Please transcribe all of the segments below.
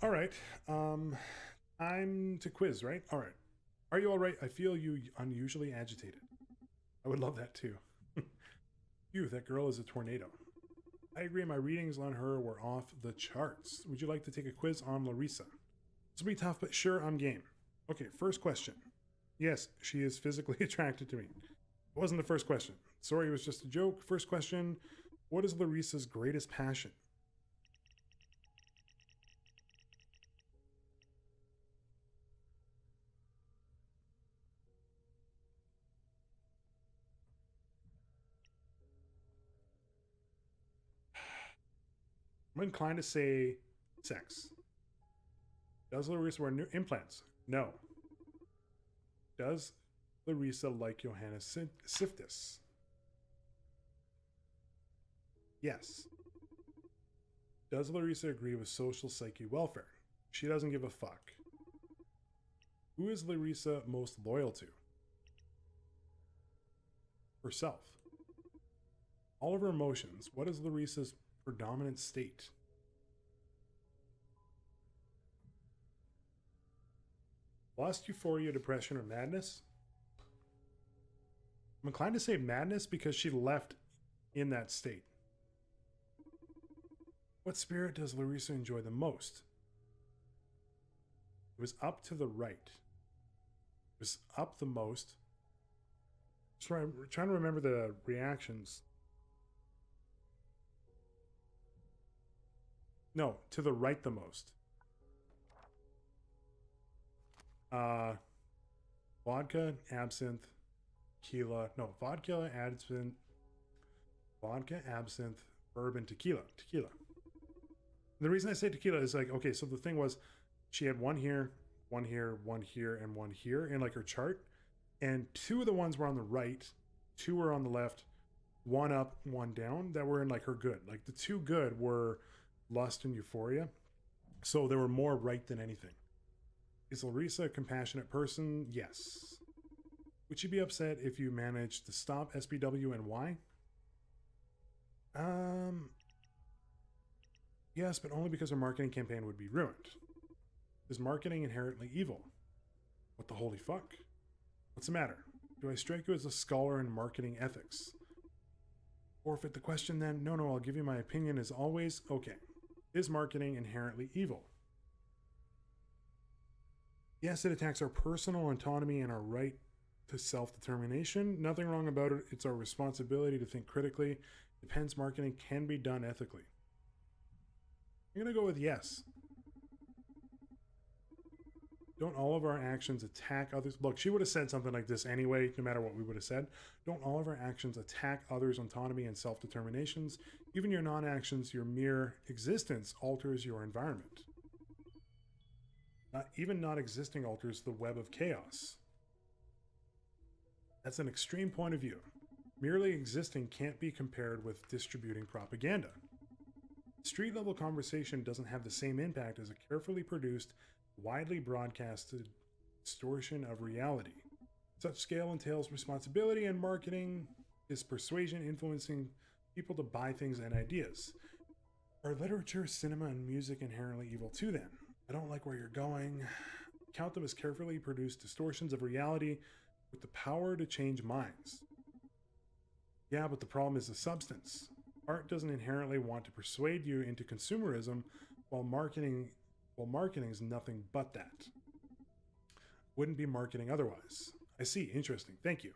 All right. Time to quiz, right? All right. Are you all right? I feel you unusually agitated. I would love that too. Phew, that girl is a tornado. I agree, my readings on her were off the charts. Would you like to take a quiz on Larissa? This will be tough, but sure, I'm game. Okay, first question. Yes, she is physically attracted to me. It wasn't the first question. Sorry, it was just a joke. First question. What is Larissa's greatest passion? I'm inclined to say sex. Does Larissa wear new implants? No. Does Larissa like Johannes Siftis? Yes. Does Larissa agree with social psyche welfare? She doesn't give a fuck. Who is Larissa most loyal to? Herself. All of her emotions. What is Larissa's predominant state? Lust, euphoria, depression, or madness? I'm inclined to say madness because she left in that state. What spirit does Larissa enjoy the most? It was up to the right. It was up the most. I'm trying to remember the reactions. No, to the right the most. Vodka, absinthe, tequila. No, vodka, absinthe, bourbon, tequila. And the reason I say tequila is like, okay, so the thing was she had one here, one here, one here, and one here in like her chart. And two of the ones were on the right, two were on the left, one up, one down that were in like her good. Like the two good were lust and euphoria. So they were more right than anything. Is Larissa a compassionate person? Yes. Would she be upset if you managed to stop SPW and why? Yes, but only because her marketing campaign would be ruined. Is marketing inherently evil? What the holy fuck? What's the matter? Do I strike you as a scholar in marketing ethics? Forfeit the question then? No, I'll give you my opinion as always. Okay. Is marketing inherently evil? Yes, it attacks our personal autonomy and our right to self-determination. Nothing wrong about it. It's our responsibility to think critically. Depends marketing can be done ethically. I'm going to go with yes. Don't all of our actions attack others? Look, she would have said something like this anyway, no matter what we would have said. Don't all of our actions attack others' autonomy and self-determinations? Even your non-actions, your mere existence alters your environment. Even not existing alters the web of chaos. That's an extreme point of view. Merely existing can't be compared with distributing propaganda. Street level conversation doesn't have the same impact as a carefully produced, widely broadcasted distortion of reality. Such scale entails responsibility, and marketing is persuasion, influencing people to buy things and ideas. Are literature, cinema, and music inherently evil too then? I don't like where you're going. Count them as carefully produced distortions of reality with the power to change minds. Yeah, but the problem is the substance. Art doesn't inherently want to persuade you into consumerism, while marketing is nothing but that. Wouldn't be marketing otherwise. I see. Interesting. Thank you.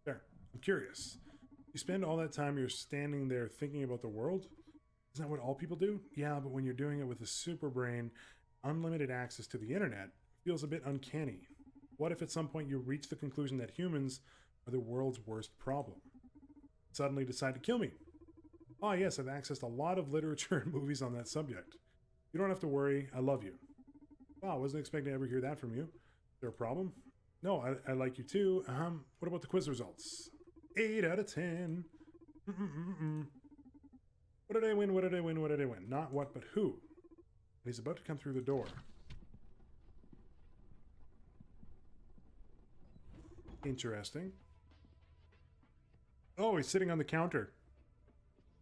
There. I'm curious. You spend all that time you're standing there thinking about the world? Isn't that what all people do? Yeah, but when you're doing it with a super brain, unlimited access to the internet, it feels a bit uncanny. What if at some point you reach the conclusion that humans are the world's worst problem? Suddenly decide to kill me. Ah, yes, I've accessed a lot of literature and movies on that subject. You don't have to worry. I love you. Wow, I wasn't expecting to ever hear that from you. Is there a problem? No, I like you too. What about the quiz results? 8 out of 10. What did I win? What did I win? What did I win? Not what, but who. And he's about to come through the door. Interesting. Oh, he's sitting on the counter.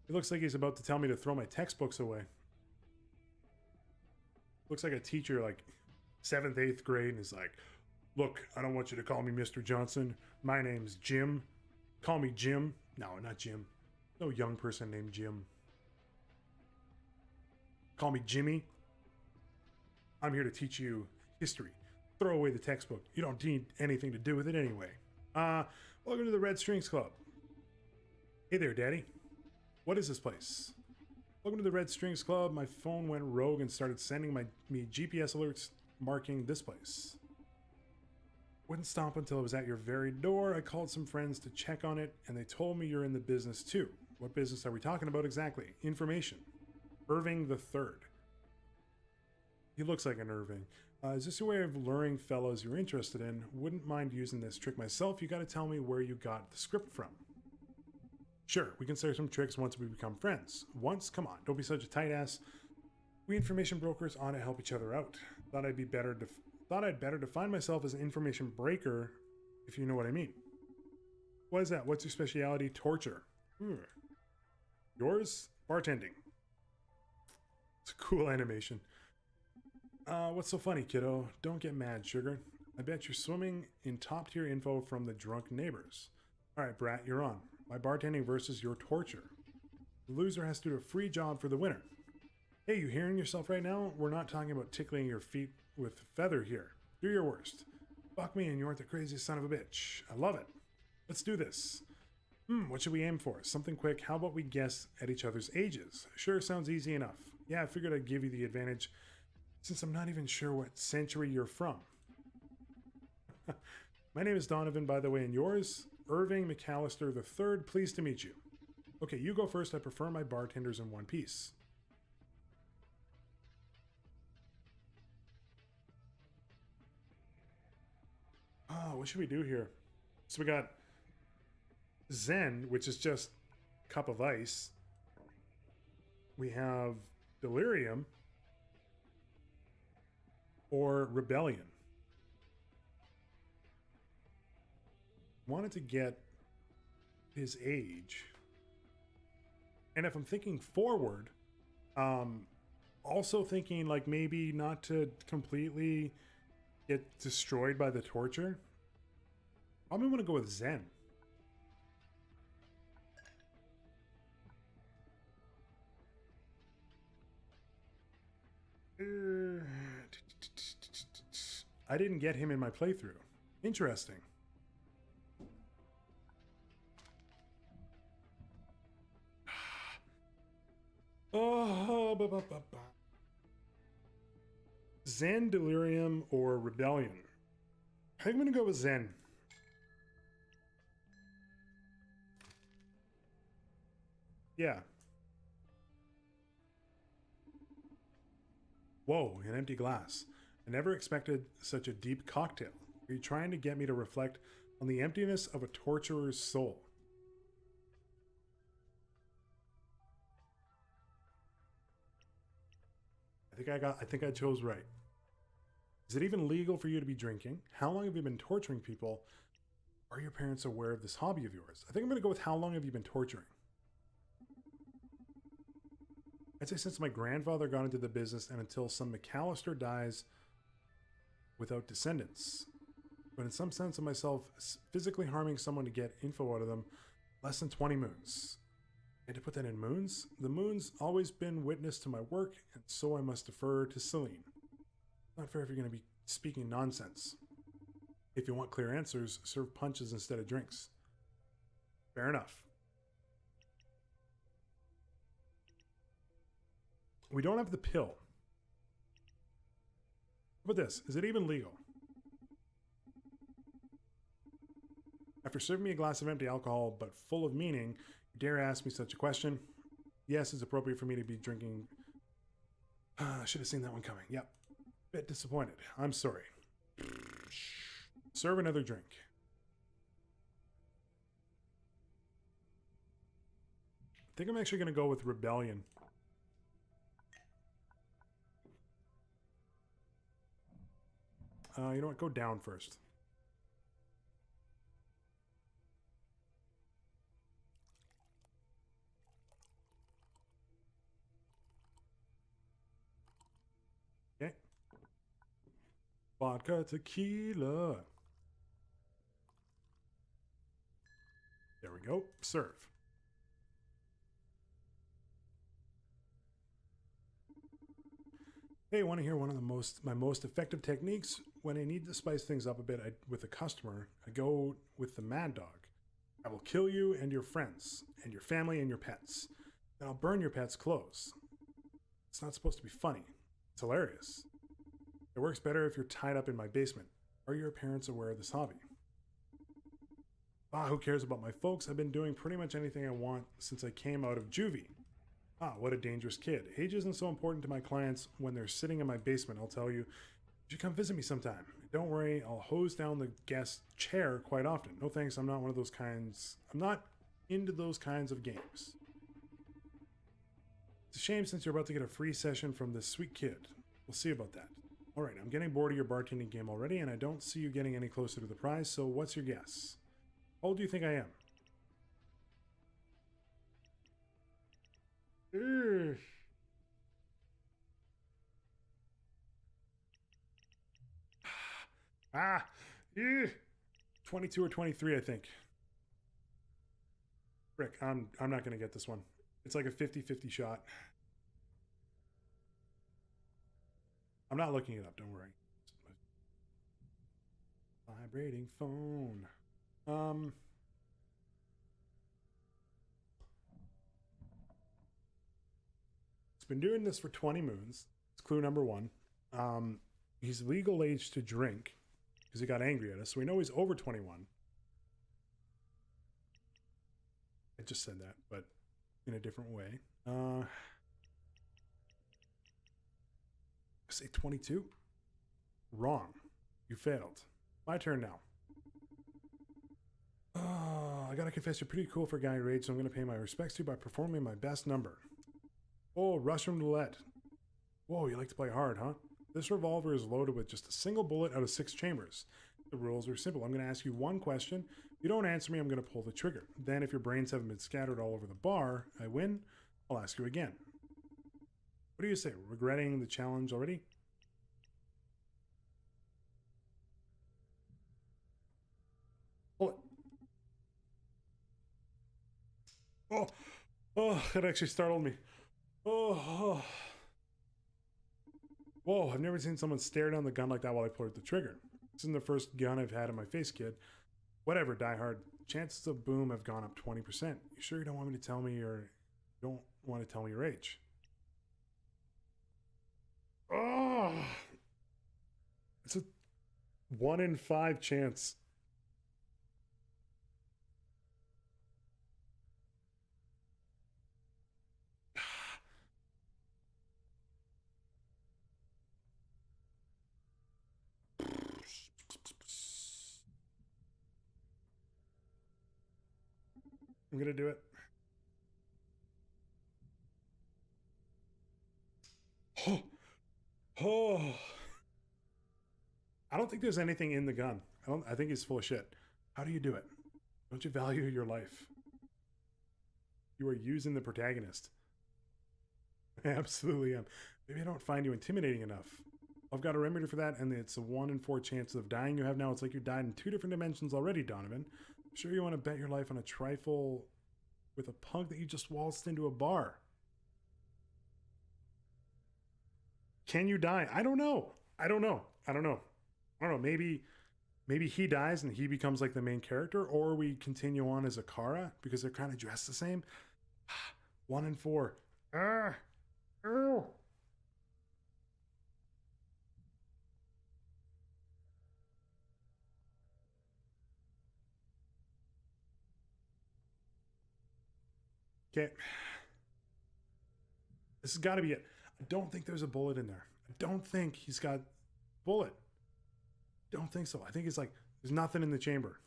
It looks like he's about to tell me to throw my textbooks away. Looks like a teacher, like 7th, 8th grade, and is like, look, I don't want you to call me Mr. Johnson. My name's Jim. Call me Jim. No, not Jim. No young person named Jim. Call me Jimmy. I'm here to teach you history. Throw away the textbook. You don't need anything to do with it anyway. Welcome to the Red Strings Club. Hey there, Daddy. What is this place? Welcome to the Red Strings Club. My phone went rogue and started sending me GPS alerts marking this place. Wouldn't stop until I was at your very door. I called some friends to check on it, and they told me you're in the business too. What business are we talking about exactly? Information. Irving the Third. He looks like an Irving. Is this a way of luring fellows you're interested in? Wouldn't mind using this trick myself. You gotta tell me where you got the script from. Sure, we can share some tricks once we become friends. Once? Come on, don't be such a tight ass. We information brokers ought to help each other out. Thought I'd better define myself as an information breaker, if you know what I mean. What is that? What's your specialty? Torture. Yours? Bartending. It's a cool animation. What's so funny, kiddo? Don't get mad, sugar. I bet you're swimming in top-tier info from the drunk neighbors. Alright, brat, you're on. My bartending versus your torture. The loser has to do a free job for the winner. Hey, you hearing yourself right now? We're not talking about tickling your feet with feather here. Do your worst. Fuck me and you aren't the craziest son of a bitch. I love it. Let's do this. What should we aim for? Something quick. How about we guess at each other's ages? Sure, sounds easy enough. Yeah, I figured I'd give you the advantage since I'm not even sure what century you're from. My name is Donovan, by the way, and yours? Irving McAllister III. Pleased to meet you. Okay, you go first. I prefer my bartenders in one piece. Oh, what should we do here? So we got Zen, which is just cup of ice. We have Delirium or Rebellion. Wanted to get his age. And if I'm thinking forward, also thinking like maybe not to completely get destroyed by the torture. I'm gonna go with Zen. I didn't get him in my playthrough. Interesting. Zen, Delirium, or Rebellion? I think I'm gonna go with Zen. Yeah. Whoa, an empty glass. I never expected such a deep cocktail. Are you trying to get me to reflect on the emptiness of a torturer's soul? I think I chose right. Is it even legal for you to be drinking? How long have you been torturing people? Are your parents aware of this hobby of yours? I think I'm going to go with how long have you been torturing? I'd say since my grandfather got into the business and until some McAllister dies without descendants. But in some sense of myself, physically harming someone to get info out of them, less than 20 moons. And to put that in moons, the moon's always been witness to my work, and so I must defer to Celine. Not fair if you're going to be speaking nonsense. If you want clear answers, serve punches instead of drinks. Fair enough. We don't have the pill. How about this? Is it even legal? After serving me a glass of empty alcohol, but full of meaning, you dare ask me such a question? Yes, it's appropriate for me to be drinking. I should have seen that one coming. Yep. Bit disappointed. I'm sorry. Serve another drink. I think I'm actually going to go with Rebellion. You know what? Go down first. Okay. Vodka tequila. There we go. Serve. Hey, want to hear one of my most effective techniques? When I need to spice things up a bit with a customer, I go with the Mad Dog. I will kill you and your friends, and your family and your pets. And I'll burn your pets' clothes. It's not supposed to be funny. It's hilarious. It works better if you're tied up in my basement. Are your parents aware of this hobby? Who cares about my folks? I've been doing pretty much anything I want since I came out of juvie. What a dangerous kid. Age isn't so important to my clients. When they're sitting in my basement, I'll tell you, you should come visit me sometime. Don't worry, I'll hose down the guest chair quite often. No thanks, I'm not one of those kinds. I'm not into those kinds of games. It's a shame since you're about to get a free session from this sweet kid. We'll see about that. Alright, I'm getting bored of your bartending game already, and I don't see you getting any closer to the prize, so what's your guess? How old do you think I am? Ah, 22 or 23, I think. Frick, I'm not gonna get this one. It's like a 50-50 shot. I'm not looking it up, don't worry. Vibrating phone. He's been doing this for 20 moons. It's clue number 1. He's legal age to drink because he got angry at us, so we know he's over 21. I just said that, but in a different way. I say 22. Wrong. You failed. My turn now. I gotta confess, you're pretty cool for a guy your age, so I'm gonna pay my respects to you by performing my best number. Oh, Russian roulette. Whoa, you like to play hard, huh? This revolver is loaded with just a single bullet out of 6 chambers. The rules are simple. I'm going to ask you one question. If you don't answer me, I'm going to pull the trigger. Then if your brains haven't been scattered all over the bar, I win. I'll ask you again. What do you say? Regretting the challenge already? Pull it. Oh, that actually startled me. Oh. Whoa, I've never seen someone stare down the gun like that while I pulled the trigger. This isn't the first gun I've had in my face, kid. Whatever, diehard. Chances of boom have gone up 20%. You sure you don't want me to tell me your... don't want to tell me your age? Oh! It's a 1 in 5 chance. I'm gonna do it. Oh. I don't think there's anything in the gun. I think he's full of shit. How do you do it? Don't you value your life? You are using the protagonist. I absolutely am. Maybe I don't find you intimidating enough. I've got a remedy for that, and it's a 1 in 4 chance of dying you have now. It's like you died in 2 different dimensions already, Donovan. I'm sure you want to bet your life on a trifle with a punk that you just waltzed into a bar. Can you die? I don't know. Maybe he dies and he becomes like the main character, or we continue on as Akara because they're kind of dressed the same. 1 in 4. Okay. This has got to be it. I don't think there's a bullet in there. I don't think he's got bullet. Don't think so. I think it's like there's nothing in the chamber.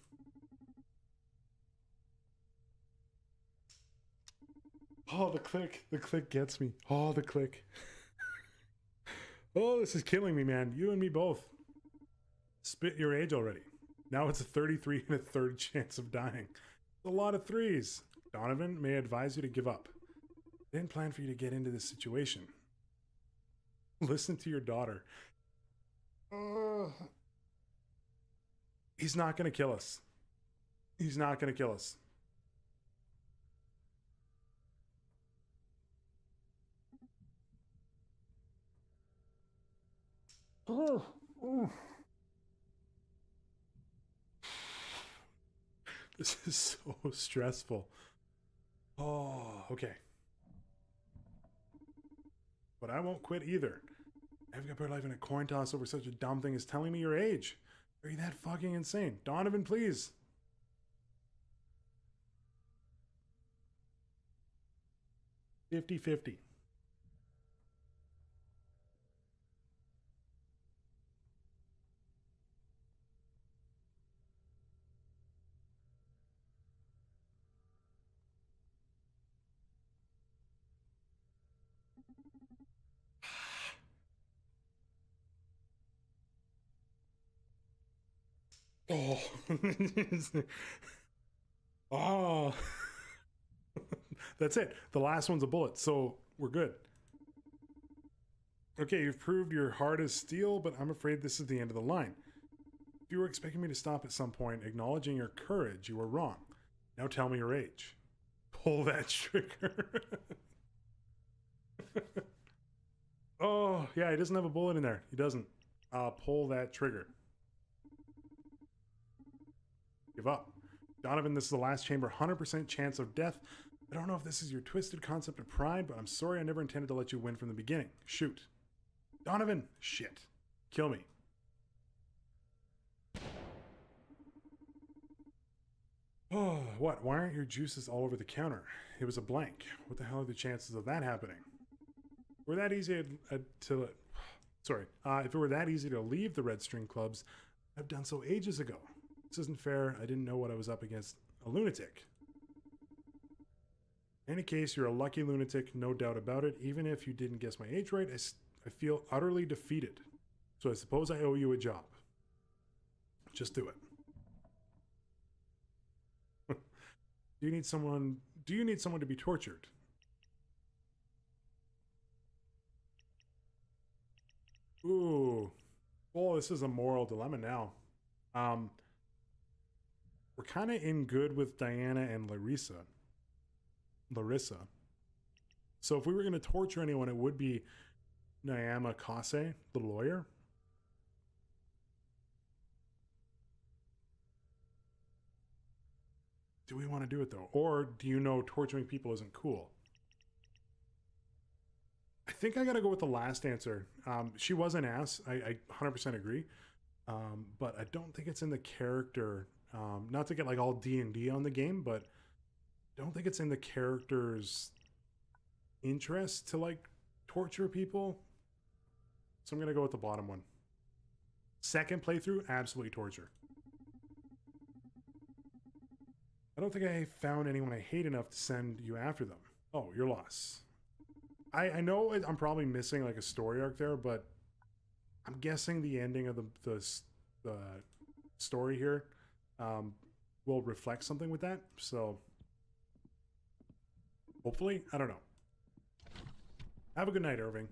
Oh, the click gets me. Oh, the click. Oh, this is killing me, man. You and me both. Spit your age already. Now it's a 33 and a third chance of dying. A lot of 3s. Donovan, may I advise you to give up. I didn't plan for you to get into this situation. Listen to your daughter. He's not going to kill us. He's not going to kill us. This is so stressful. Oh, okay. But I won't quit either. I've got better life in a coin toss over such a dumb thing as telling me your age. Are you that fucking insane? Donovan, please. $50-50. Oh. Oh. That's it. The last one's a bullet, so we're good. Okay, you've proved your heart is steel, but I'm afraid this is the end of the line. If you were expecting me to stop at some point, acknowledging your courage, you were wrong. Now tell me your age. Pull that trigger. Oh, yeah, he doesn't have a bullet in there. He doesn't. Pull that trigger. Give up. Donovan, this is the last chamber. 100% chance of death. I don't know if this is your twisted concept of pride, but I'm sorry I never intended to let you win from the beginning. Shoot. Donovan! Shit. Kill me. Oh, what? Why aren't your juices all over the counter? It was a blank. What the hell are the chances of that happening? Were that easy to sorry. If it were that easy to leave the Red String Clubs, I've done so ages ago. This isn't fair. I didn't know what I was up against. A lunatic. In any case, you're a lucky lunatic, no doubt about it. Even if you didn't guess my age right, I feel utterly defeated. So I suppose I owe you a job. Just do it. Do you need someone to be tortured? Ooh. Well, this is a moral dilemma now. We're kind of in good with Diana and Larissa. So if we were going to torture anyone, it would be Nyama Kase, the lawyer. Do we want to do it though? Or do you know torturing people isn't cool? I think I got to go with the last answer. She was an ass. I 100% agree. But I don't think it's in the character. Not to get like all D&D on the game, but I don't think it's in the character's interest to like torture people. So I'm going to go with the bottom one. Second playthrough, absolutely torture. I don't think I found anyone I hate enough to send you after them. Oh, your loss. I know I'm probably missing like a story arc there, but I'm guessing the ending of the story here will reflect something with that. So hopefully, I don't know. Have a good night, Irving.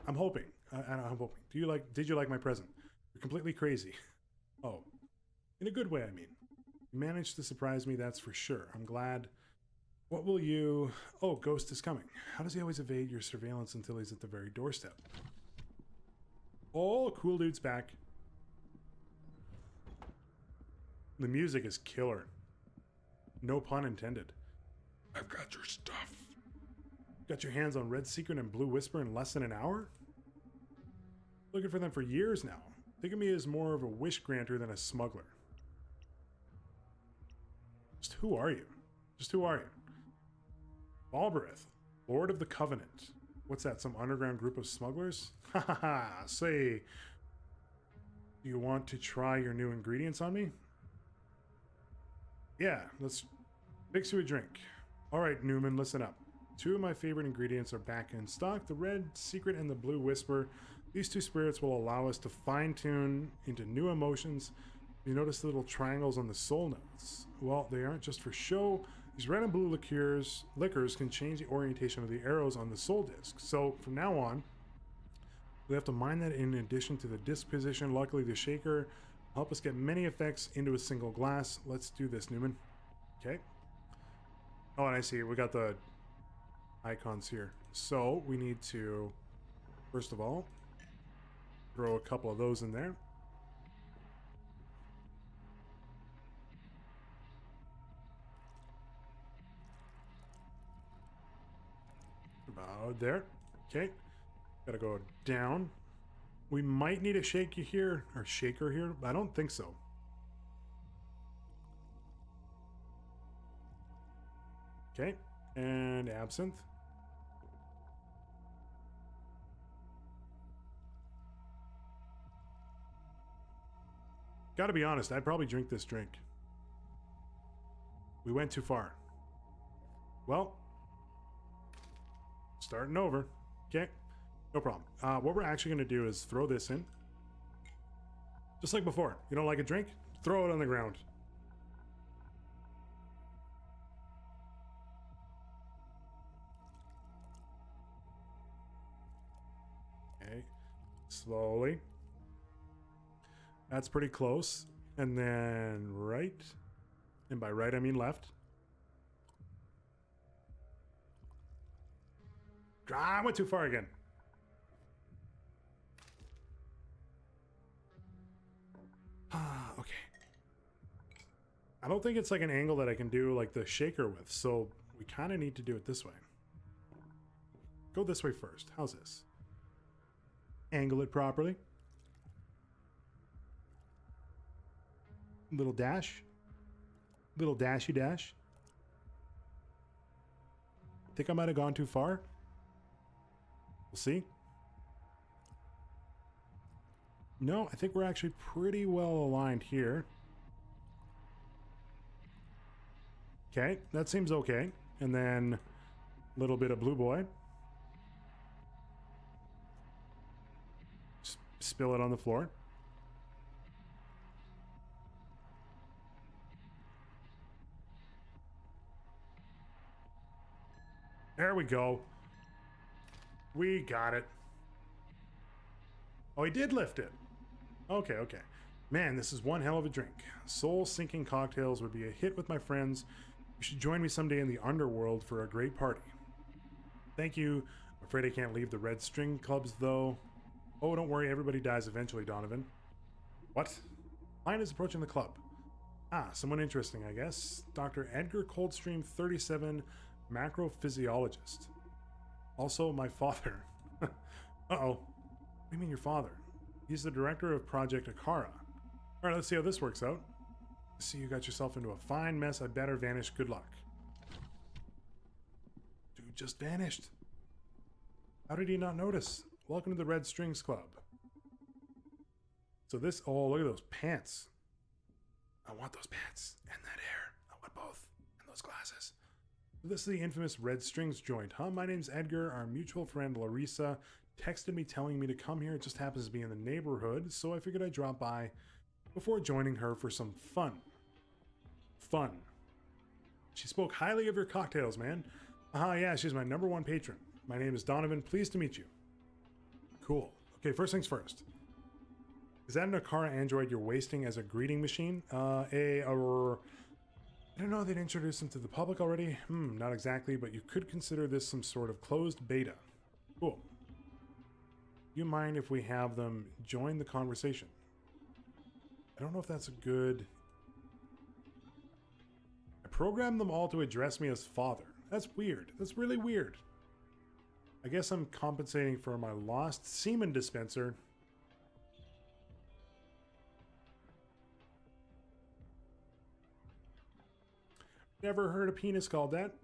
I'm hoping. I'm hoping. Did you like my present? You're completely crazy. Oh, in a good way, I mean. You managed to surprise me, that's for sure. I'm glad. What will you... Oh, Ghost is coming. How does he always evade your surveillance until he's at the very doorstep? Oh, cool dude's back. The music is killer. No pun intended. I've got your stuff. Got your hands on Red Secret and Blue Whisper in less than an hour? Looking for them for years now. Think of me as more of a wish granter than a smuggler. Just who are you? Balberith, Lord of the Covenant. What's that, some underground group of smugglers? Ha ha ha, say, do you want to try your new ingredients on me? Yeah, let's fix you a drink. All right, Newman, listen up. Two of my favorite ingredients are back in stock, the Red Secret and the Blue Whisper. These two spirits will allow us to fine-tune into new emotions. You notice the little triangles on the soul notes. Well, they aren't just for show. These red and blue liquors can change the orientation of the arrows on the soul disc. So from now on, We have to mine that in addition to the disc position. Luckily, the shaker will help us get many effects into a single glass. Let's do this, Newman. Okay. Oh, and I see. We got the icons here. So we need to, first of all, throw a couple of those in there. About there. Okay. Gotta go down. We might need a shaker here, but I don't think so. Okay. And absinthe. Gotta be honest, I'd probably drink this drink. We went too far. Well, starting over. Okay, no problem. What we're actually going to do is throw this in. Just like before. You don't like a drink? Throw it on the ground. Okay, slowly. That's pretty close. And then right. And by right, I mean left. I went too far again. Okay. I don't think it's like an angle that I can do like the shaker with, so we kind of need to do it this way. Go this way first. How's this? Angle it properly. Little dash. Little dashy dash. Think I might have gone too far. We'll see. No, I think we're actually pretty well aligned here. Okay, that seems okay. And then a little bit of blue boy. Spill it on the floor. There we go. We got it. Oh, he did lift it. Okay, okay. Man, this is one hell of a drink. Soul-sinking cocktails would be a hit with my friends. You should join me someday in the underworld for a great party. Thank you. I'm afraid I can't leave the Red String Clubs, though. Oh, don't worry. Everybody dies eventually, Donovan. What? Line is approaching the club. Ah, someone interesting, I guess. Dr. Edgar Coldstream, 37, macrophysiologist. Also, my father. Uh-oh. What do you mean your father? He's the director of Project Akara. Alright, let's see how this works out. I see you got yourself into a fine mess. I better vanish. Good luck. Dude just vanished. How did he not notice? Welcome to the Red Strings Club. So this, oh, look at those pants. I want those pants and that hair. I want both. And those glasses. This is the infamous Red Strings joint, huh? My name's Edgar. Our mutual friend Larissa texted me telling me to come here. It just happens to be in the neighborhood, so I figured I'd drop by before joining her for some fun. Fun. She spoke highly of your cocktails, man. Yeah, she's my #1 patron. My name is Donovan. Pleased to meet you. Cool. Okay, first things first. Is that an Akara android you're wasting as a greeting machine? I don't know if they'd introduced them to the public already. Not exactly, but you could consider this some sort of closed beta. Cool. Do you mind if we have them join the conversation? I don't know if that's a good... I programmed them all to address me as father. That's weird. That's really weird. I guess I'm compensating for my lost semen dispenser. Never heard a penis called that.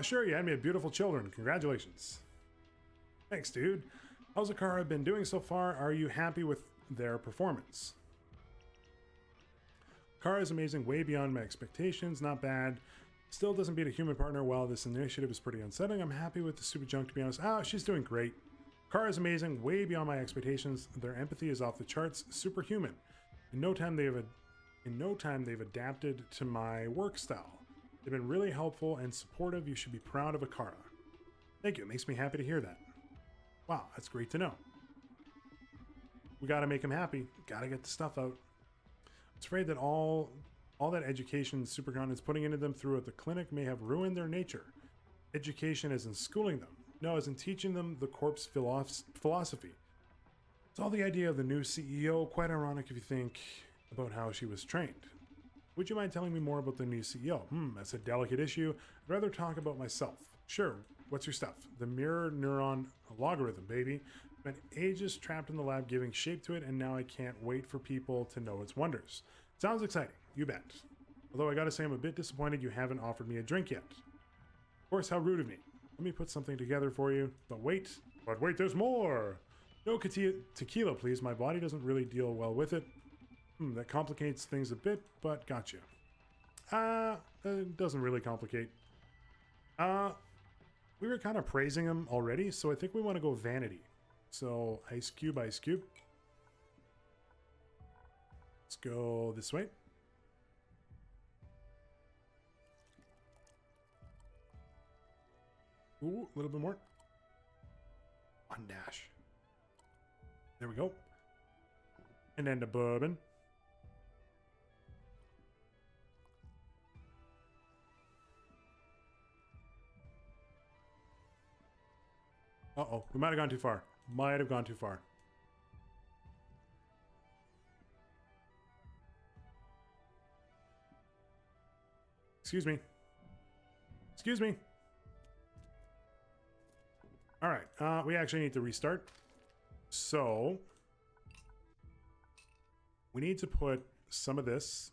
Sure, you had me a beautiful children. Congratulations. Thanks, dude. How's Akara been doing so far? Are you happy with their performance? Akara is amazing, way beyond my expectations. Not bad. Still doesn't beat a human partner. While this initiative is pretty unsettling, I'm happy with the stupid junk, to be honest. She's doing great. Akara is amazing, way beyond my expectations. Their empathy is off the charts, superhuman. In no time they've adapted to my work style. They've been really helpful and supportive. You should be proud of Akara. Thank you. It makes me happy to hear that. Wow, that's great to know. We got to make them happy. Got to get the stuff out. I was afraid that all that education Supercon is putting into them through at the clinic may have ruined their nature. Education isn't schooling them. No, isn't teaching them the corpse philosophy. It's all the idea of the new CEO. Quite ironic if you think about how she was trained. Would you mind telling me more about the new CEO? That's a delicate issue. I'd rather talk about myself. Sure. What's your stuff? The mirror neuron logarithm, baby. Spent ages trapped in the lab giving shape to it, and now I can't wait for people to know its wonders. Sounds exciting. You bet. Although I gotta say I'm a bit disappointed you haven't offered me a drink yet. Of course, how rude of me. Let me put something together for you. But wait, there's more. No tequila, please. My body doesn't really deal well with it. That complicates things a bit, but gotcha. It doesn't really complicate. We were kind of praising him already, so I think we want to go vanity. So, ice cube. Let's go this way. Ooh, a little bit more. One dash. There we go. And then the bourbon. Uh-oh, we might have gone too far. Excuse me. All right, we actually need to restart. So we need to put some of this.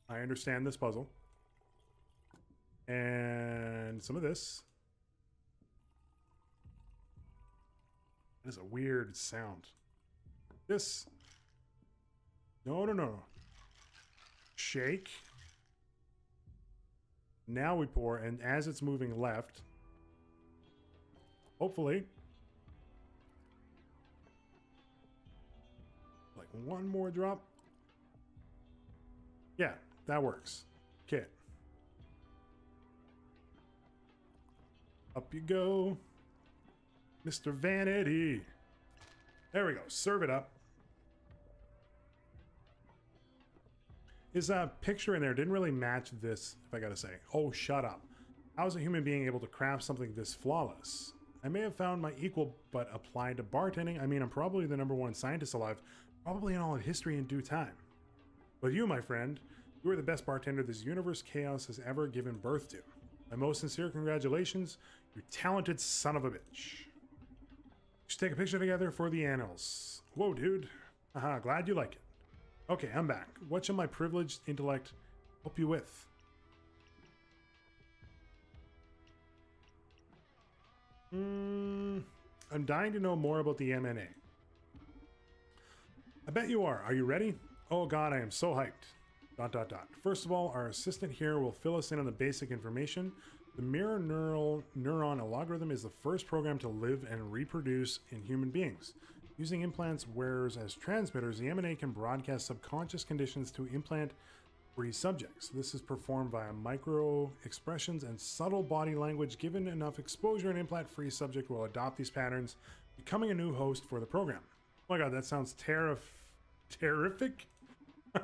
I understand this puzzle. And some of this. That is a weird sound. This. No. Shake. Now we pour, and as it's moving left, hopefully, like one more drop. Yeah, that works. Okay. Up you go, Mr. Vanity. There we go. Serve it up. His picture in there didn't really match this, if I gotta say. Oh, shut up. How is a human being able to craft something this flawless? I may have found my equal, but applied to bartending, I mean, I'm probably the #1 scientist alive, probably in all of history in due time. But you, my friend, you are the best bartender this universe chaos has ever given birth to. My most sincere congratulations, you talented son of a bitch. Just take a picture together for the annals. Whoa, dude. Haha, glad you like it. Okay, I'm back. What shall my privileged intellect help you with? I'm dying to know more about the MNA. I bet you are. Are you ready? Oh god, I am so hyped. ... First of all, our assistant here will fill us in on the basic information. The mirror neuron algorithm is the first program to live and reproduce in human beings. Using implants wearers as transmitters, the MNA can broadcast subconscious conditions to implant-free subjects. This is performed via micro expressions and subtle body language. Given enough exposure, an implant-free subject will adopt these patterns, becoming a new host for the program. Oh my god, that sounds terrific. Why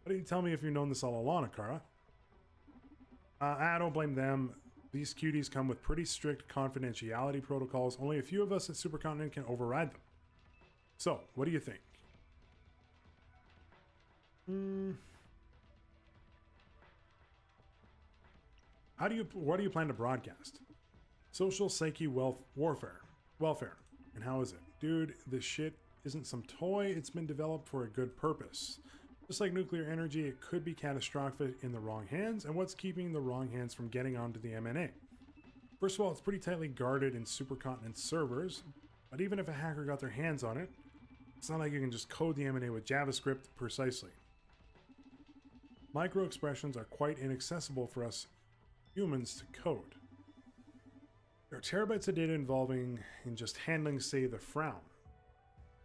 don't you tell me if you've known this all along, Akara? I don't blame them. These cuties come with pretty strict confidentiality protocols. Only a few of us at Supercontinent can override them. So, what do you think? What do you plan to broadcast? Social psyche welfare. And how is it? Dude, this shit isn't some toy. It's been developed for a good purpose. Just like nuclear energy, it could be catastrophic in the wrong hands. And what's keeping the wrong hands from getting onto the MNA? First of all, it's pretty tightly guarded in Supercontinent servers. But even if a hacker got their hands on it, it's not like you can just code the MNA with JavaScript precisely. Micro expressions are quite inaccessible for us humans to code. There are terabytes of data involving in just handling, say, the frown.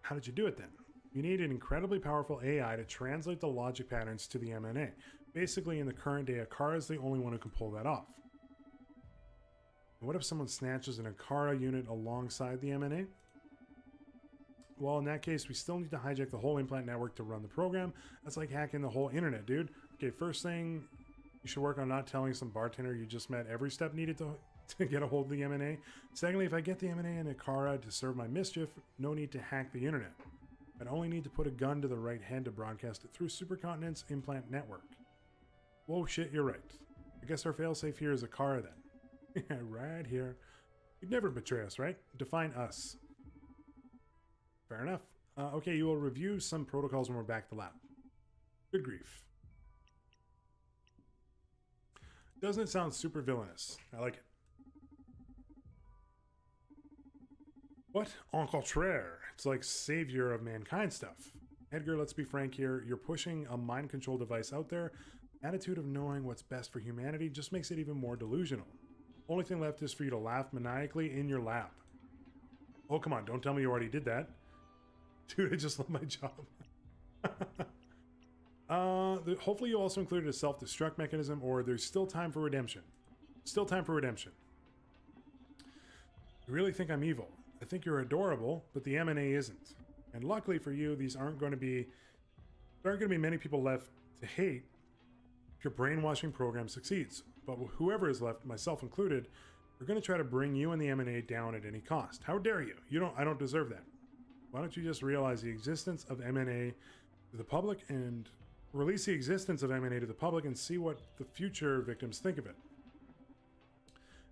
How did you do it then? You need an incredibly powerful AI to translate the logic patterns to the MNA. Basically, in the current day, Akara is the only one who can pull that off. What if someone snatches an Akara unit alongside the MNA? Well, in that case, we still need to hijack the whole implant network to run the program. That's like hacking the whole internet, dude. Okay, first thing, you should work on not telling some bartender you just met every step needed to get a hold of the MNA. Secondly, if I get the MNA and Akara to serve my mischief, no need to hack the internet. I'd only need to put a gun to the right head to broadcast it through Supercontinent's implant network. Whoa, shit, you're right. I guess our failsafe here is Akara then. Yeah, right here. You'd never betray us, right? Define us. Fair enough. Okay, you will review some protocols when we're back to lab. Good grief. Doesn't it sound super villainous? I like it. What? En contraire. It's like savior of mankind stuff. Edgar, let's be frank here. You're pushing a mind control device out there. The attitude of knowing what's best for humanity just makes it even more delusional. Only thing left is for you to laugh maniacally in your lab. Oh, come on. Don't tell me you already did that. Dude, I just love my job. Hopefully you also included a self-destruct mechanism, or there's still time for redemption. Still time for redemption. You really think I'm evil? I think you're adorable, but the M&A isn't. And luckily for you, there aren't going to be many people left to hate if your brainwashing program succeeds. But whoever is left, myself included, we're going to try to bring you and the M&A down at any cost. How dare you? I don't deserve that. Why don't you just realize the existence of M&A to the public and release the existence of M&A to the public and see what the future victims think of it?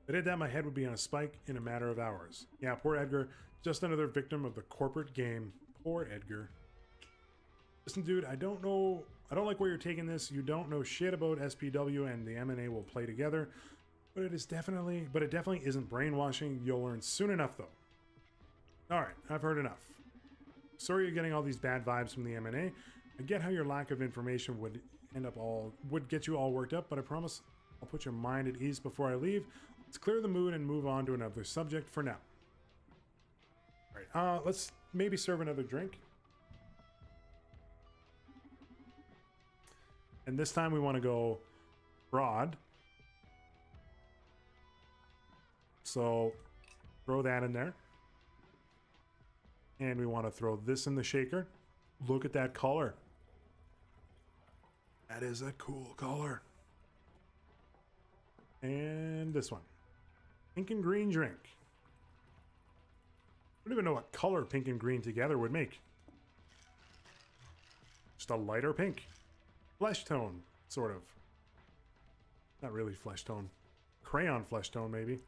If I did that, my head would be on a spike in a matter of hours. Yeah, poor Edgar. Just another victim of the corporate game. Poor Edgar. Listen, dude, I don't like where you're taking this. You don't know shit about SPW and the M&A will play together. But it definitely isn't brainwashing. You'll learn soon enough, though. Alright, I've heard enough. Sorry you're getting all these bad vibes from the M&A. I get how your lack of information would get you all worked up, but I promise I'll put your mind at ease before I leave. Let's clear the mood and move on to another subject for now. Alright, let's maybe serve another drink. And this time we want to go broad. So throw that in there. And we want to throw this in the shaker. Look at that color. That is a cool color. And this one. Pink and green drink. I don't even know what color pink and green together would make. Just a lighter pink. Flesh tone, sort of. Not really flesh tone. Crayon flesh tone, maybe.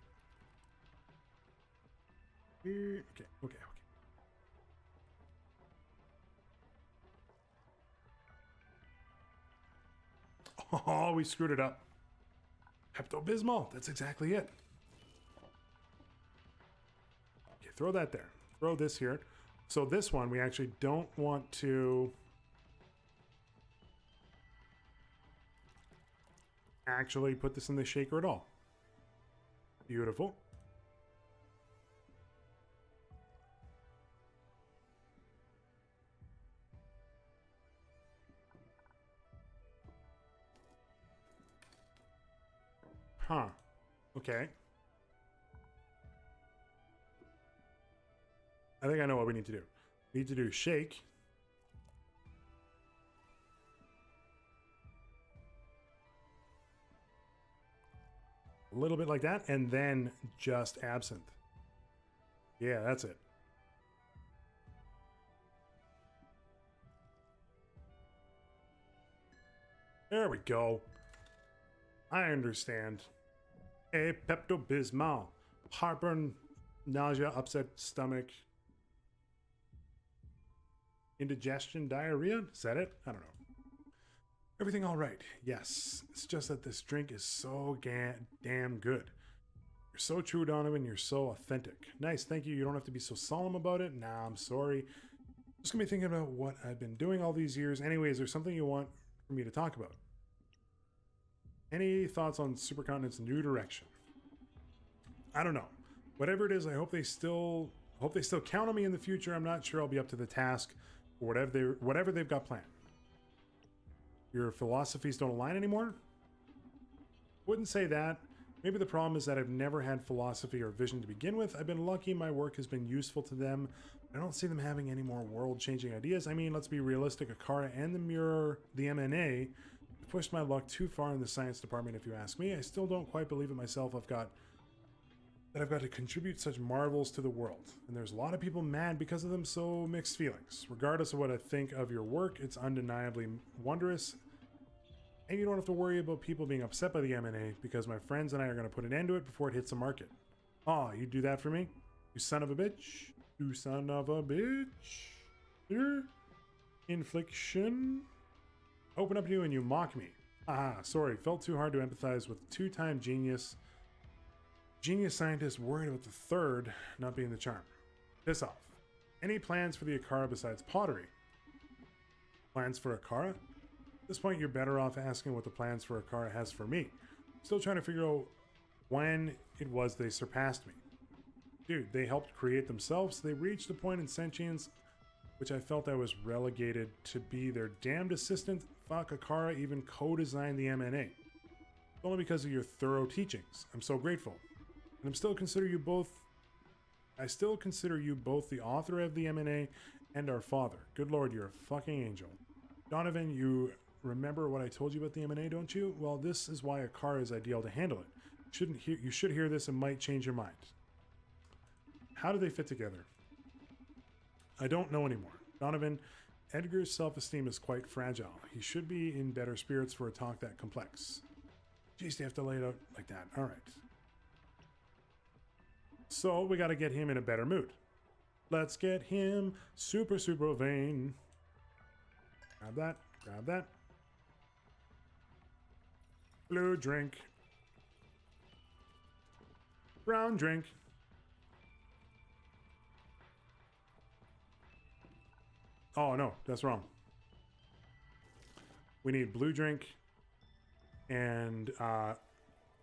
Okay. Oh, we screwed it up. Pepto-Bismol, that's exactly it. Okay, throw that there. Throw this here. So this one, we actually don't want to actually put this in the shaker at all. Beautiful. Huh. Okay. I think I know what we need to do. We need to do shake. A little bit like that, and then just absinthe. Yeah, that's it. There we go. I understand. A Pepto-Bismol. Heartburn, nausea, upset stomach, indigestion, diarrhea? Is that it? I don't know. Everything all right? Yes. It's just that this drink is so damn good. You're so true, Donovan. You're so authentic. Nice, thank you. You don't have to be so solemn about it. Nah, I'm sorry. Just gonna be thinking about what I've been doing all these years. Anyways, there's something you want for me to talk about. Any thoughts on Supercontinent's new direction? I don't know. Whatever it is, I hope they still count on me in the future. I'm not sure I'll be up to the task or whatever they've got planned. Your philosophies don't align anymore? Wouldn't say that. Maybe the problem is that I've never had philosophy or vision to begin with. I've been lucky my work has been useful to them. I don't see them having any more world-changing ideas. I mean, let's be realistic. Akara and the MNA pushed my luck too far in the science department, if you ask me. I still don't quite believe it myself. I've got to contribute such marvels to the world. And there's a lot of people mad because of them, so mixed feelings. Regardless of what I think of your work, it's undeniably wondrous. And you don't have to worry about people being upset by the M&A because my friends and I are going to put an end to it before it hits the market. Oh, you do that for me? You son of a bitch. You son of a bitch. Here. Infliction. Open up to you and you mock me. Ah, sorry. Felt too hard to empathize with two-time genius scientist worried about the third not being the charm. Piss off. Any plans for the Akara besides pottery? Plans for Akara? At this point, you're better off asking what the plans for Akara has for me. Still trying to figure out when it was they surpassed me. Dude, they helped create themselves. They reached a point in sentience which I felt I was relegated to be their damned assistant. Fuck, Akara even co-designed the MNA. Only because of your thorough teachings. I'm so grateful. And I still consider you both the author of the MNA and our father. Good Lord, you're a fucking angel. Donovan, you remember what I told you about the MNA, don't you? Well, this is why Akara is ideal to handle it. You should hear this and might change your mind. How do they fit together? I don't know anymore. Donovan, Edgar's self-esteem is quite fragile. He should be in better spirits for a talk that complex. Jeez, they have to lay it out like that. All right. So we got to get him in a better mood. Let's get him super, super vain. Grab that. Grab that. Blue drink. Brown drink. Oh, no, that's wrong. We need blue drink and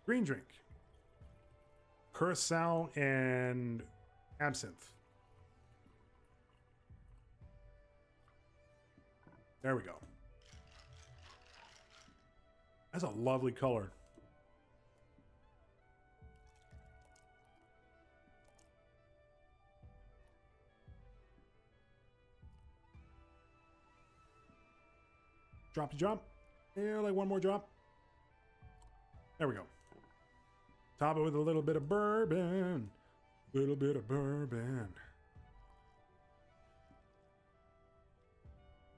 green drink. Curacao and absinthe. There we go. That's a lovely color. Drop to drop. Yeah, like one more drop. There we go. Top it with a little bit of bourbon. Little bit of bourbon.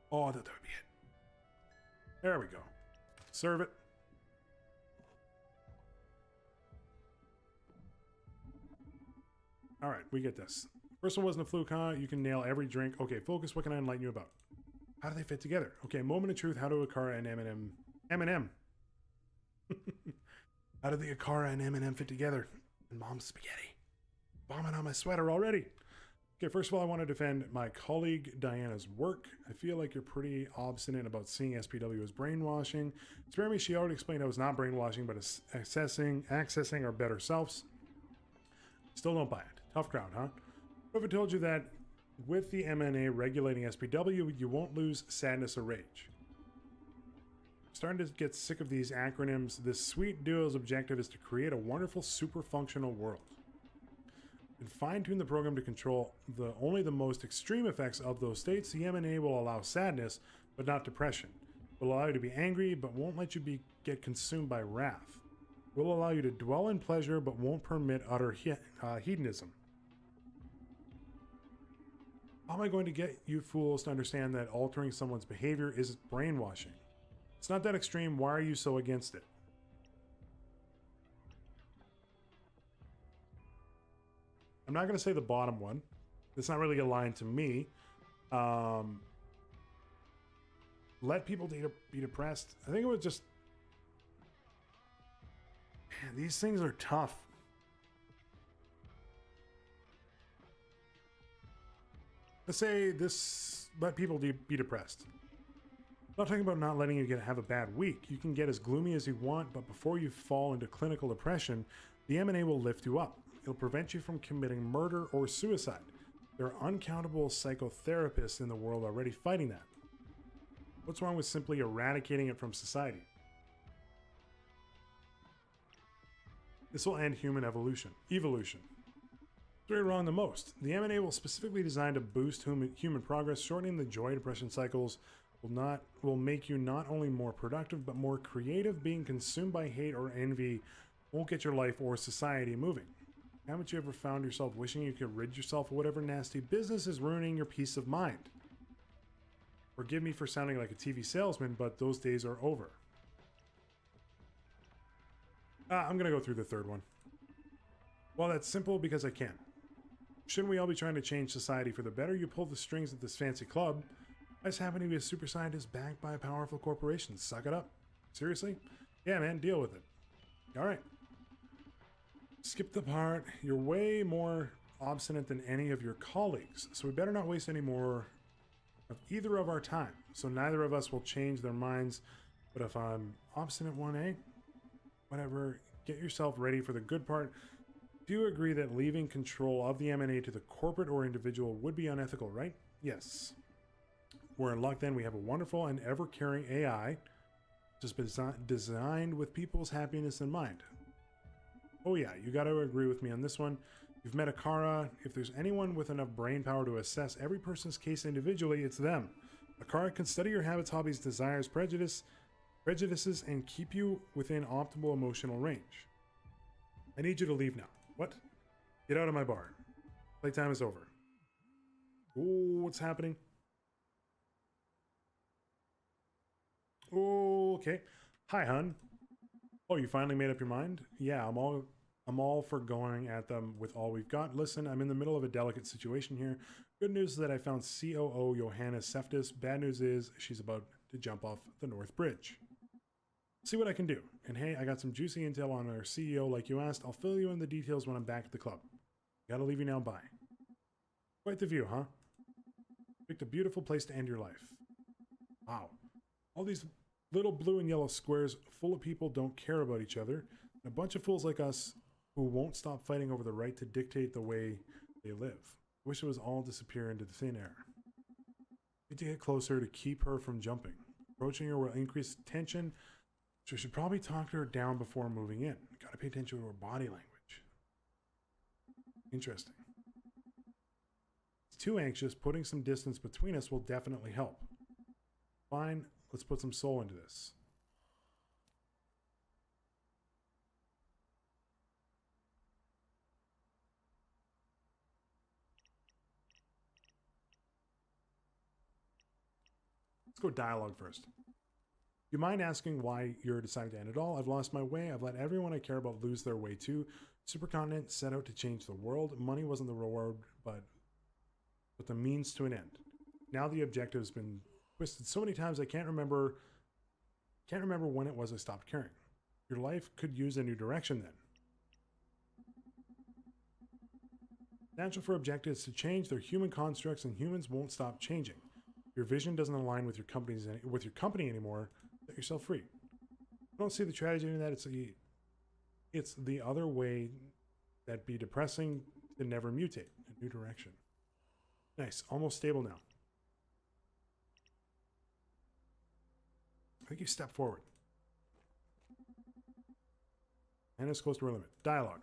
Oh, I thought that would be it. There we go. Serve it. All right, we get this. First one wasn't a fluke, huh? You can nail every drink. Okay, focus. What can I enlighten you about? How do they fit together? Okay, moment of truth. How do Akara and M&M? How do the Akara and M&M fit together? And Mom's spaghetti. Bombing on my sweater already. Okay, first of all, I want to defend my colleague Diana's work. I feel like you're pretty obstinate about seeing SPW as brainwashing. Spare me, she already explained I was not brainwashing, but accessing our better selves. Still don't buy it. Tough crowd, huh? Whoever told you that with the MNA regulating SPW, you won't lose sadness or rage? Starting to get sick of these acronyms. This sweet duo's objective is to create a wonderful, super functional world. And fine-tune the program to control only the most extreme effects of those states. The MNA will allow sadness, but not depression. Will allow you to be angry, but won't let you get consumed by wrath. Will allow you to dwell in pleasure, but won't permit utter hedonism. How am I going to get you fools to understand that altering someone's behavior is brainwashing? It's not that extreme. Why are you so against it? I'm not going to say the bottom one. It's not really aligned to me. Let people be depressed. I think it was just... Man, these things are tough. Let's say this, let people be depressed. I'm not talking about not letting you have a bad week. You can get as gloomy as you want, but before you fall into clinical depression, the MNA will lift you up. It'll prevent you from committing murder or suicide. There are uncountable psychotherapists in the world already fighting that. What's wrong with simply eradicating it from society? This will end human evolution. Evolution. Very wrong the most. The M&A will specifically designed to boost human progress, shortening the joy depression cycles will make you not only more productive but more creative. Being consumed by hate or envy won't get your life or society moving. Haven't you ever found yourself wishing you could rid yourself of whatever nasty business is ruining your peace of mind? Forgive me for sounding like a TV salesman, but those days are over. I'm gonna go through the third one. Well, that's simple because I can. Shouldn't we all be trying to change society for the better? You pull the strings at this fancy club. I just happen to be a super scientist backed by a powerful corporation. Suck it up. Seriously? Yeah, man, deal with it. Alright. Skip the part. You're way more obstinate than any of your colleagues, so we better not waste any more of either of our time. So neither of us will change their minds. But if I'm obstinate 1A, whatever, get yourself ready for the good part. Do you agree that leaving control of the M&A to the corporate or individual would be unethical, right? Yes. We're in luck then. We have a wonderful and ever-caring AI just been designed with people's happiness in mind. Oh yeah, you got to agree with me on this one. You've met Akara. If there's anyone with enough brain power to assess every person's case individually, it's them. Akara can study your habits, hobbies, desires, prejudices, and keep you within optimal emotional range. I need you to leave now. What? Get out of my bar. Playtime is over. Oh, what's happening? Okay. Hi, hun. Oh, you finally made up your mind? Yeah, I'm all for going at them with all we've got. Listen, I'm in the middle of a delicate situation here. Good news is that I found COO Johanna Seftis. Bad news is she's about to jump off the North Bridge. See what I can do. And hey, I got some juicy intel on our CEO like you asked. I'll fill you in the details when I'm back at the club. Gotta leave you now, bye. Quite the view, huh? Picked a beautiful place to end your life. Wow. All these little blue and yellow squares full of people don't care about each other. And a bunch of fools like us who won't stop fighting over the right to dictate the way they live. Wish it was all disappear into the thin air. Need to get closer to keep her from jumping. Approaching her will increase tension, so we should probably talk to her down before moving in. Gotta pay attention to her body language. Interesting. It's too anxious. Putting some distance between us will definitely help. Fine, let's put some soul into this. Let's go dialogue first. You mind asking why you're deciding to end it all? I've lost my way. I've let everyone I care about lose their way too. Supercontinent set out to change the world. Money wasn't the reward, but the means to an end. Now the objective's been twisted so many times I can't remember when it was I stopped caring. Your life could use a new direction then. Natural for objectives to change. They're human constructs and humans won't stop changing. Your vision doesn't align with your company anymore. Set yourself free. I don't see the tragedy in that. It's the other way that'd be depressing to never mutate. A new direction. Nice. Almost stable now. I think you step forward. And it's close to our limit. Dialogue.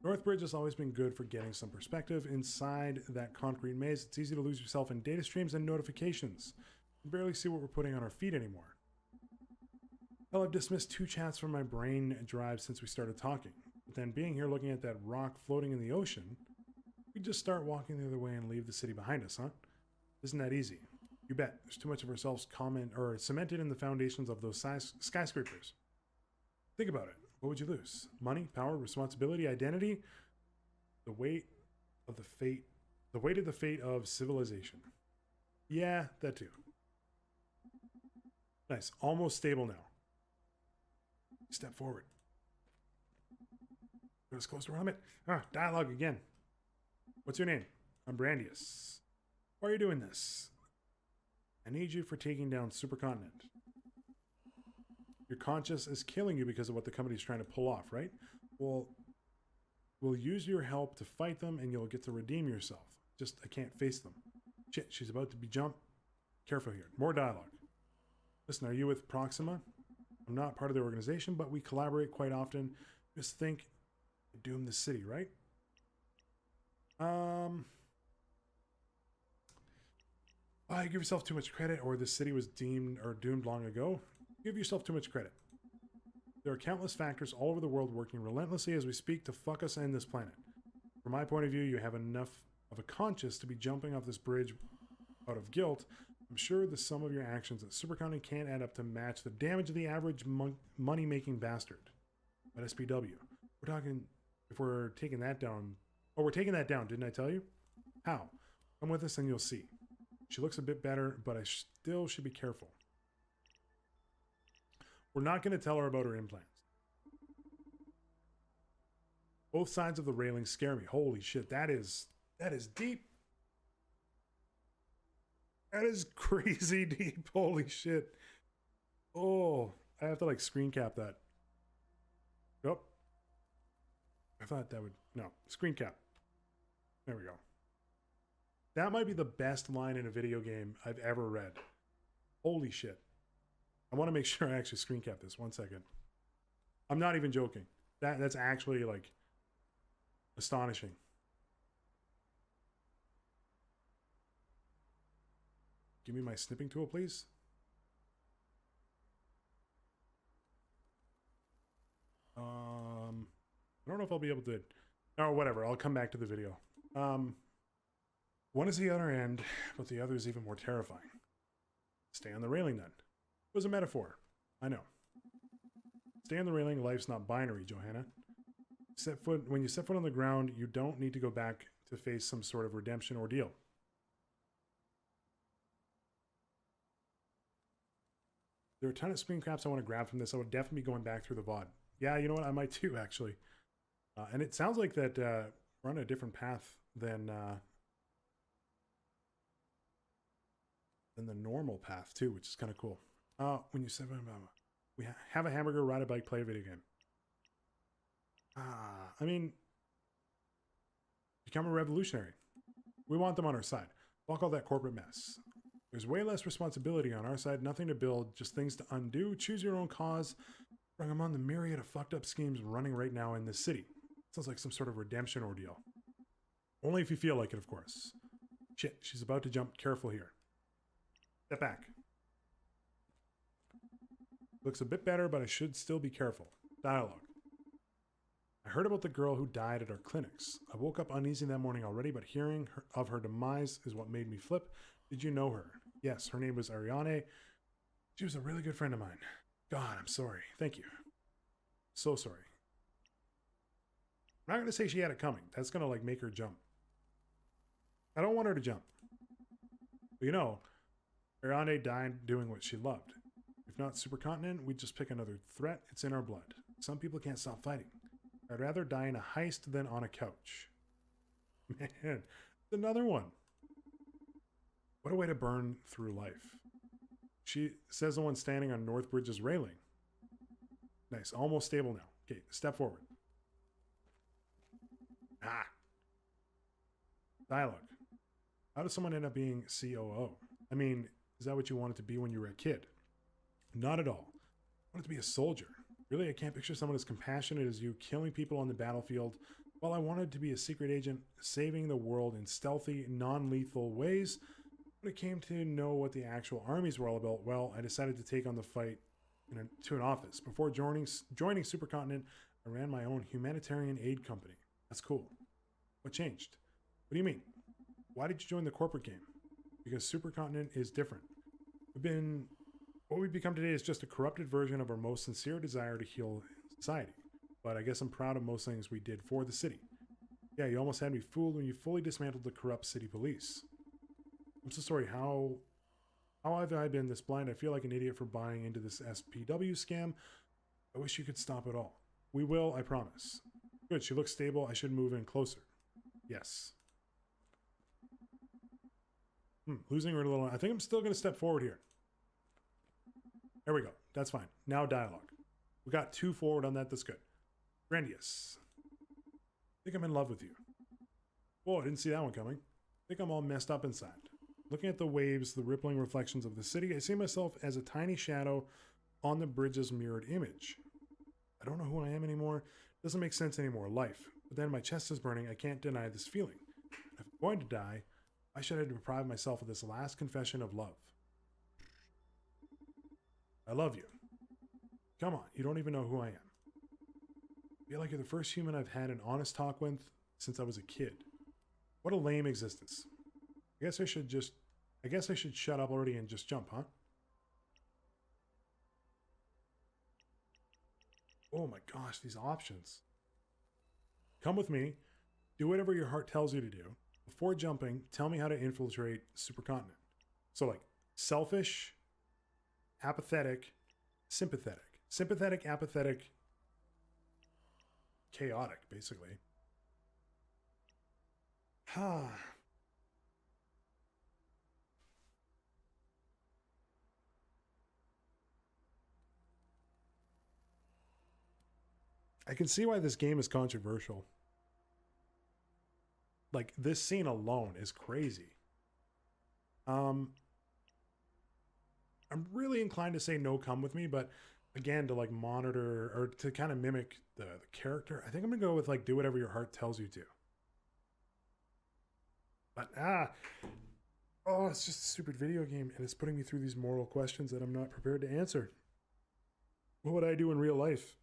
Northbridge has always been good for getting some perspective. Inside that concrete maze, it's easy to lose yourself in data streams and notifications. You barely see what we're putting on our feed anymore. Well, I've dismissed 2 chats from my brain drive since we started talking. But then being here looking at that rock floating in the ocean, we just start walking the other way and leave the city behind us, huh? Isn't that easy? You bet. There's too much of ourselves cemented in the foundations of those skyscrapers. Think about it. What would you lose? Money, power, responsibility, identity? The weight of the fate of civilization. Yeah, that too. Nice. Almost stable now. Step forward. Go as close to Ramit. Dialogue again. What's your name? I'm Brandius. Why are you doing this? I need you for taking down Supercontinent. Your conscience is killing you because of what the company's trying to pull off, right? Well, we'll use your help to fight them and you'll get to redeem yourself. Just, I can't face them. Shit, she's about to be jumped. Careful here. More dialogue. Listen, are you with Proxima? I'm not part of the organization, but we collaborate quite often. Just think, doom the city, right? I give yourself too much credit, or the city was deemed or doomed long ago. Give yourself too much credit. There are countless factors all over the world working relentlessly as we speak to fuck us and this planet. From my point of view, you have enough of a conscience to be jumping off this bridge out of guilt. I'm sure the sum of your actions at Supercontinent can't add up to match the damage of the average money-making bastard. But SPW, we're talking, if we're taking that down, oh, we're taking that down, didn't I tell you? How? Come with us and you'll see. She looks a bit better, but I still should be careful. We're not going to tell her about her implants. Both sides of the railing scare me. Holy shit, that is deep. That is crazy deep. Holy shit. Oh, I have to like screen cap that. Yep. I thought that would, no, screen cap. There we go. That might be the best line in a video game I've ever read. Holy shit. I want to make sure I actually screen cap this. 1 second. I'm not even joking. That's actually like astonishing. Give me my snipping tool, please. I don't know if I'll be able to, or whatever. I'll come back to the video. One is the other end, but the other is even more terrifying. Stay on the railing then. It was a metaphor. I know. Stay on the railing. Life's not binary, Johanna. When you set foot on the ground, you don't need to go back to face some sort of redemption ordeal. There are a ton of screen caps I want to grab from this. I would definitely be going back through the VOD. Yeah, you know what? I might too, actually. And it sounds like that we're on a different path than the normal path too, which is kind of cool. When you said we have a hamburger, ride a bike, play a video game. I mean, become a revolutionary. We want them on our side. Fuck all that corporate mess. There's way less responsibility on our side, nothing to build, just things to undo. Choose your own cause. Bring them on the myriad of fucked up schemes running right now in this city. Sounds like some sort of redemption ordeal. Only if you feel like it, of course. Shit, she's about to jump. Careful here. Step back. Looks a bit better, but I should still be careful. Dialogue. I heard about the girl who died at our clinics. I woke up uneasy that morning already, but hearing of her demise is what made me flip. Did you know her? Yes, her name was Ariane. She was a really good friend of mine. God, I'm sorry. Thank you. So sorry. I'm not going to say she had it coming. That's going to like make her jump. I don't want her to jump. But you know, Ariane died doing what she loved. If not Supercontinent, we'd just pick another threat. It's in our blood. Some people can't stop fighting. I'd rather die in a heist than on a couch. Man, another one. What a way to burn through life. She says the one standing on Northbridge's railing. Nice. Almost stable now. Okay, step forward. Dialogue. How does someone end up being COO? I mean, is that what you wanted to be when you were a kid? Not at all. I wanted to be a soldier. Really, I can't picture someone as compassionate as you killing people on the battlefield. While I wanted to be a secret agent saving the world in stealthy, non-lethal ways, when it came to know what the actual armies were all about, well, I decided to take on the fight to an office. Before joining Supercontinent, I ran my own humanitarian aid company. That's cool. What changed? What do you mean? Why did you join the corporate game? Because Supercontinent is different. What we've become today is just a corrupted version of our most sincere desire to heal society. But I guess I'm proud of most things we did for the city. Yeah, you almost had me fooled when you fully dismantled the corrupt city police. I'm so sorry. How have I been this blind? I feel like an idiot for buying into this SPW scam. I wish you could stop it all. We will, I promise. Good, she looks stable. I should move in closer. Yes. Losing her a little. I think I'm still going to step forward here. There we go. That's fine. Now dialogue. We got 2 forward on that. That's good. Grandiose. I think I'm in love with you. Whoa, I didn't see that one coming. I think I'm all messed up inside. Looking at the waves, the rippling reflections of the city, I see myself as a tiny shadow on the bridge's mirrored image. I don't know who I am anymore. It doesn't make sense anymore. Life. But then my chest is burning. I can't deny this feeling. If I'm going to die, why should I deprive myself of this last confession of love? I love you. Come on, you don't even know who I am. I feel like you're the first human I've had an honest talk with since I was a kid. What a lame existence. I guess I should shut up already and just jump, huh? Oh my gosh, these options. Come with me. Do whatever your heart tells you to do. Before jumping, tell me how to infiltrate supercontinent. So like selfish, apathetic, sympathetic. Sympathetic, apathetic, chaotic, basically. Ha. I can see why this game is controversial. Like, this scene alone is crazy. I'm really inclined to say no, come with me, but again, to like monitor or to kind of mimic the character, I think I'm gonna go with like do whatever your heart tells you to. But oh, it's just a stupid video game, and it's putting me through these moral questions that I'm not prepared to answer. What would I do in real life?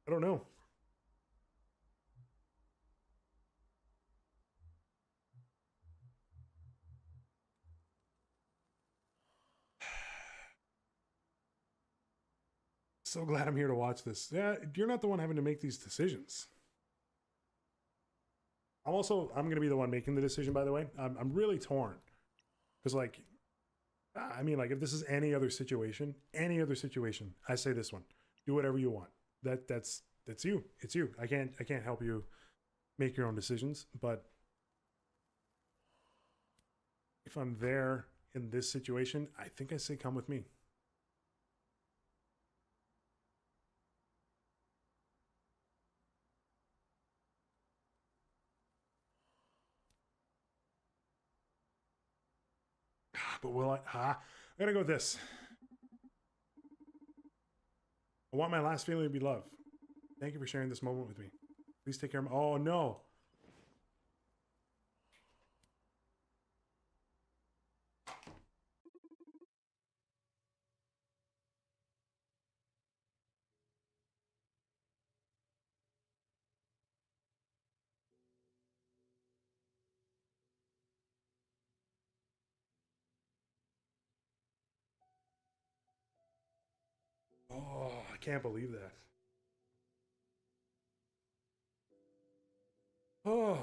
I don't know. So glad I'm here to watch this. Yeah, you're not the one having to make these decisions. I'm going to be the one making the decision, by the way. I'm really torn. Because, like, I mean, like, if this is any other situation, I say this one. Do whatever you want. That's you. It's you. I can't help you make your own decisions. But if I'm there in this situation, I think I say come with me. But will I? I'm gonna go with this. I want my last feeling to be love. Thank you for sharing this moment with me. Please take care of me. Oh no. Oh, I can't believe that. Oh.